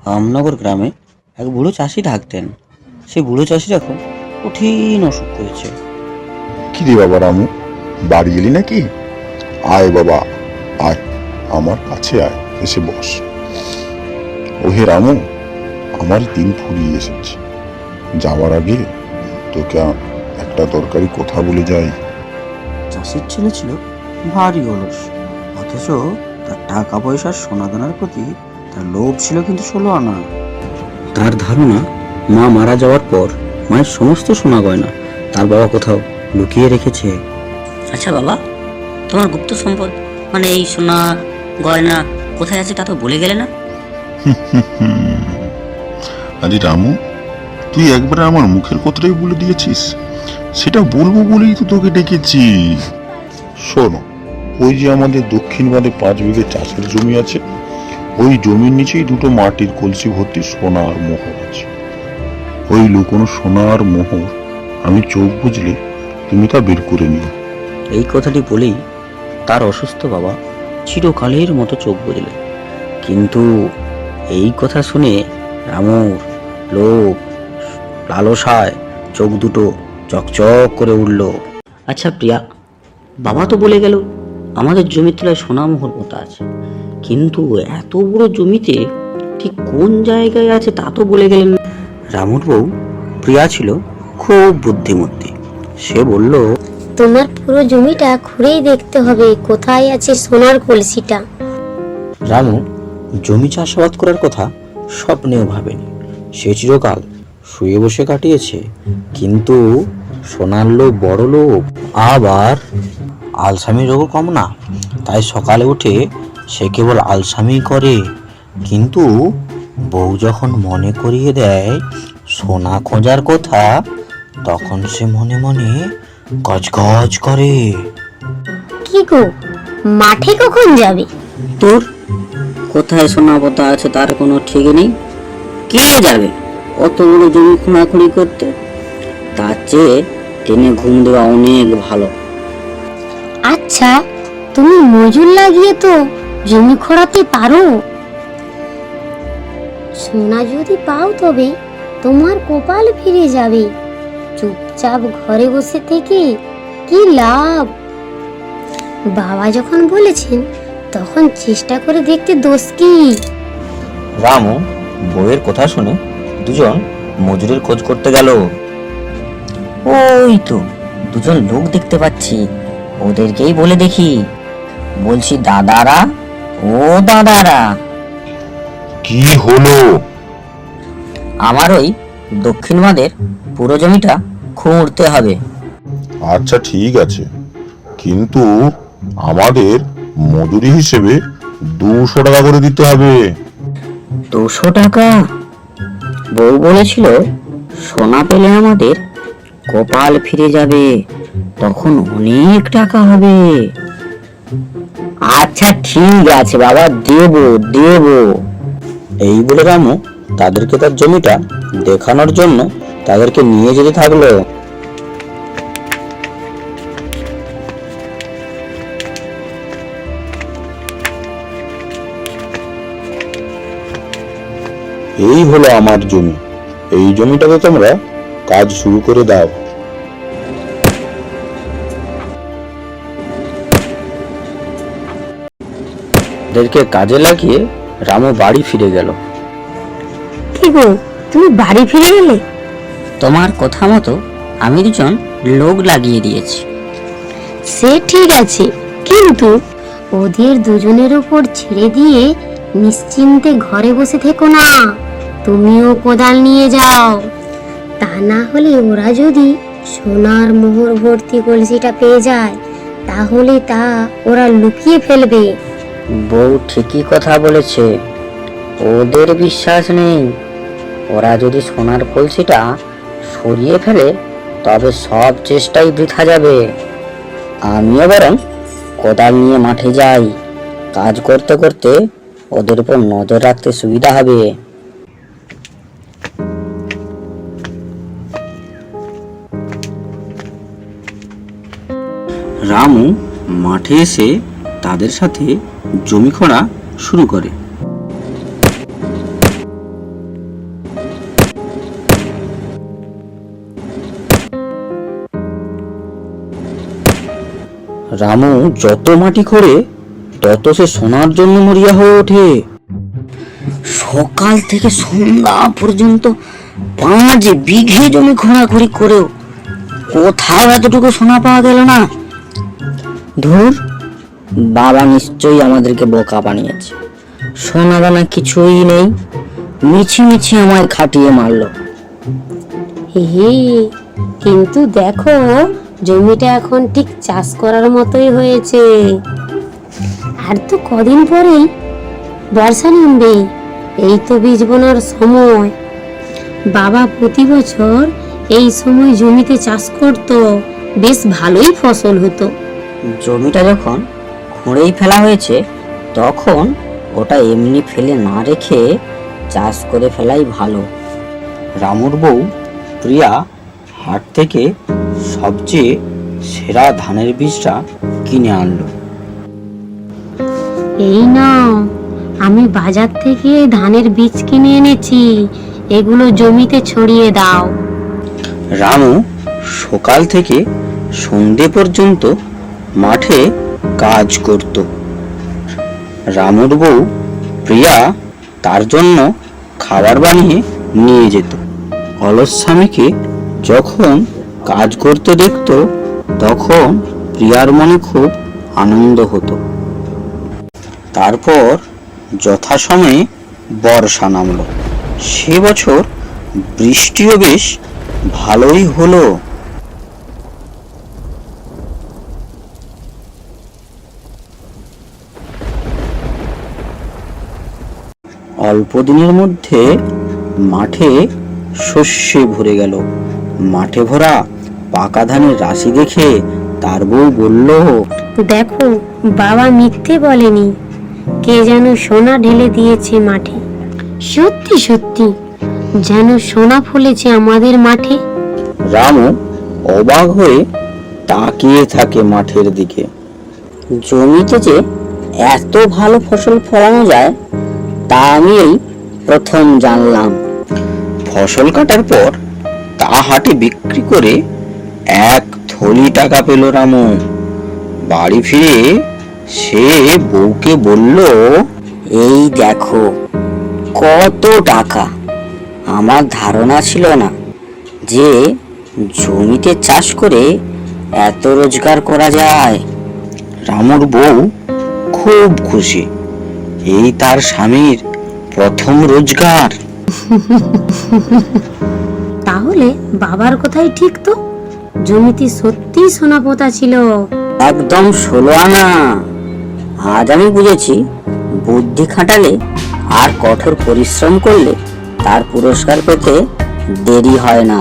কামনগর গ্রামে এক বুড়ো চাষি থাকতেন। সেই বুড়ো চাষির এখন কঠিন অসুখ হয়েছে। কি রে বাবা রামু, বাড়ি এলি নাকি? আয় বাবা আয়, আমার কাছে আয়, এসে বস। ওহে রামু, আমার দিন ফুরিয়ে এসেছে। যাওয়ার আগে তোকে একটা দরকারি কথা বলে যাই। চাষির ছেলে ছিল ভারী অলস, অথচ তার টাকা পয়সার সোনাদানার প্রতি তার লোভ ছিল কিন্তু 16 আনা। তার ধারণা মা মারা যাওয়ার পর মায়ের সমস্ত সোনা গয়না তার বাবা কোথাও লুকিয়ে রেখেছে। আচ্ছা বাবা, তোমার গুপ্ত সম্পদ মানে এই সোনা গয়না কোথায় আছে তা তো বলে গেলে না। আরে রামু, তুই একবার আমার মুখের কথাটাই বলে দিয়েছিস। সেটা বলবো বলেই তো তোকে ডেকেছি। শোনো, ওই যে আমাদের দক্ষিণ বাঁধে 5 বিঘে চাষের জমি আছে, ওই জমির নিচেই দুটো মাটির কলসি ভর্তি সোনার মোহর আছে। ওই লুকোনো সোনার মোহর আমি চোখ বুঝলে তুমি তা বের করে নিও। এই কথাটি বলেই তার অসুস্থ বাবা চিরকালের মতো চোখ বুজলেন। কিন্তু এই কথা শুনে রামুর লোভ লালসায় চোখ দুটো চকচক করে উঠল। আচ্ছা প্রিয়া, বাবা তো বলে গেল আমাদের জমির তলায় সোনামোহর পোতা আছে, কিন্তু এত বড় জমিতে ঠিক কোন জায়গায় আছে তা তো বলে গেলেন না। রামুর বউ প্রিয়া ছিল খুব বুদ্ধিমতী। সে বলল, তোমার পুরো জমিটা ঘুরেই দেখতে হবে কোথায় আছে সোনার কলসিটা। রামু জমি চাষাবাদ করার কথা স্বপ্নেও ভাবেনি। সে চিরকাল শুয়ে বসে কাটিয়েছে, কিন্তু সোনার লোভ বড় লোভ, আবার আলসামি রোগও কম না। তাই সকালে উঠে সে কেবল আলসামি করে, কিন্তু বউ যখন মনে করিয়ে দেয় সোনা খোঁজার কথা, তখন সে মনে মনে গজগজ করে। কি গো, মাঠে কখন যাবে? তোর কোথায় সোনা পোতা আছে তার কোনো ঠিক নেই। কে যাবে অত বড় জমি খোঁড়াখুড়ি করতে? তার চেয়ে টেনে ঘুম দেওয়া অনেক ভালো। আচ্ছা, তুমি মজুর লাগিয়ে তো জমি খোঁড়াতে পারো। সোনা যদি পাও তবে তোমার কপাল ফিরে যাবে। চুপচাপ ঘরে বসে থেকে কি লাভ? বাবা যখন বলেছেন তখন চেষ্টা করে দেখতে দোষ কি? রামু বউয়ের কথা শুনে দুজন মজুরের খোঁজ করতে গেল। ওই তো দুজন লোক দেখতে পাচ্ছি, ওদেরকেই বলে দেখি। বলছি দাদারা, ও দাদারা, কি হলো? আমার ওই দক্ষিণ বাঁধের পুরো জমিটা খুঁড়তে হবে। আচ্ছা ঠিক আছে, কিন্তু আমাদের মজুরি হিসেবে 200 টাকা করে দিতে হবে। 200 টাকা? বউ বলেছিল সোনা পেলে আমাদের কপাল ফিরে যাবে, তখন অনেক টাকা হবে। আচ্ছা ঠিক আছে বাবা, দেব দেব। এই বলে রামু তাদেরকে তার জমিটা দেখানোর জন্য তাদেরকে নিয়ে যেতে থাকলো। এই হলো আমার জমি, এই জমিটাতে তোমরা কাজ শুরু করে দাও। তাদেরকে কাজে লাগিয়ে রামু বাড়ি ফিরে গেল। কি গো, তুমি বাড়ি ফিরে এলে? তোমার কথা মতো আমি দুজন লোক লাগিয়ে দিয়েছি। সে ঠিক আছে, কিন্তু ওদের দুজনের উপর ছেড়ে দিয়ে নিশ্চিন্তে ঘরে বসে থেকো না। তুমিও কোদাল নিয়ে যাও, তা না হলে ওরা যদি সোনার মোহর ভর্তি কলসিটা পেয়ে যায় তাহলে তা ওরা লুকিয়ে ফেলবে। বউ ঠিকই কথা বলেছে, ওদের বিশ্বাস নেই। ওরা যদি সোনার কলসিটা সরিয়ে ফেলে তবে সব চেষ্টাই বৃথা যাবে। আমিও বরং কোদাল নিয়ে মাঠে যাই, কাজ করতে করতে ওদের উপর নজর রাখতে সুবিধা হবে। রামু মাঠে এসে তাদের সাথে জমি খোঁড়া শুরু করে। রামু যত মাটি খোঁড়ে তত সে সোনার জন্য মরিয়া হয়ে ওঠে। সকাল থেকে সন্ধ্যা পর্যন্ত 5 বিঘে জমি ঘোরাঘুরি করেও কোথাও এতটুকু সোনা পাওয়া গেল না। ধুর, বাবা নিশ্চয়ই আমাদেরকে বোকা বানিয়েছে। সোনা দানা কিছুই নেই, মিছি মিছি আমায় খাটিয়ে মারলো। হে, কিন্তু দেখো জমিটা এখন ঠিক চাষ করার মতোই হয়েছে। আর তো কদিন পরেই বর্ষা নামবে, এই তো বীজ বোনার সময়। বাবা প্রতি বছর এই সময় জমিতে চাষ করতো, বেশ ভালোই ফসল হতো। জমিটা যখন খুঁড়েই ফেলা হয়েছে, তখন ওটা এমনি ফেলে না রেখে চাষ করে ফেলাই ভালো। রামুর বউ প্রিয়া হাট থেকে সবচেয়ে সেরা ধানের বীজটা কিনে আনলো। এই নাও, আমি বাজার থেকে ধানের বীজ কিনে এনেছি, এগুলো জমিতে ছড়িয়ে দাও। রামু সকাল থেকে সন্ধে পর্যন্ত মাঠে কাজ করত। রামুর বউ প্রিয়া তার জন্য খাবার বানিয়ে নিয়ে যেত। অলস স্বামীকে যখন কাজ করতে দেখত, তখন প্রিয়ার মনে খুব আনন্দ হতো। তারপর যথাসময়ে বর্ষা নামলো। সে বছর বৃষ্টিও বেশ ভালোই হলো। অল্প দিনের মধ্যে মাঠে শস্যে ভরে গেল। মাঠে ভরা পাকা ধানের রাশি দেখে তার বউ বলল, দেখো, বাবা মিথ্যে বলেনি, কে যেন সোনা ঢেলে দিয়েছে মাঠে। সত্যি সত্যি যেন সোনা ফলেছে আমাদের মাঠে। রামু অবাক হয়ে তাকিয়ে থাকে মাঠের দিকে। জমিতে যে এত ভালো ফসল ফলানো যায় তা আমি এই প্রথম জানলাম। ফসল কাটার পর তা হাটে বিক্রি করে 1 থলি টাকা পেল রামু। বাড়ি ফিরে সে বউকে বলল, এই দেখো কত টাকা। আমার ধারণা ছিল না যে জমিতে চাষ করে এত রোজগার করা যায়। রামুর বউ খুব খুশি। এই তার স্বামীর প্রথম রোজগার। তাহলে বাবার কথাই ঠিক তো, জমিতে সত্যি সোনা পোতা ছিল। একদম 16 আনা। আজ আমি বুঝেছি, বুদ্ধি খাটালে আর কঠোর পরিশ্রম করলে তার পুরস্কার পেতে দেরি হয় না।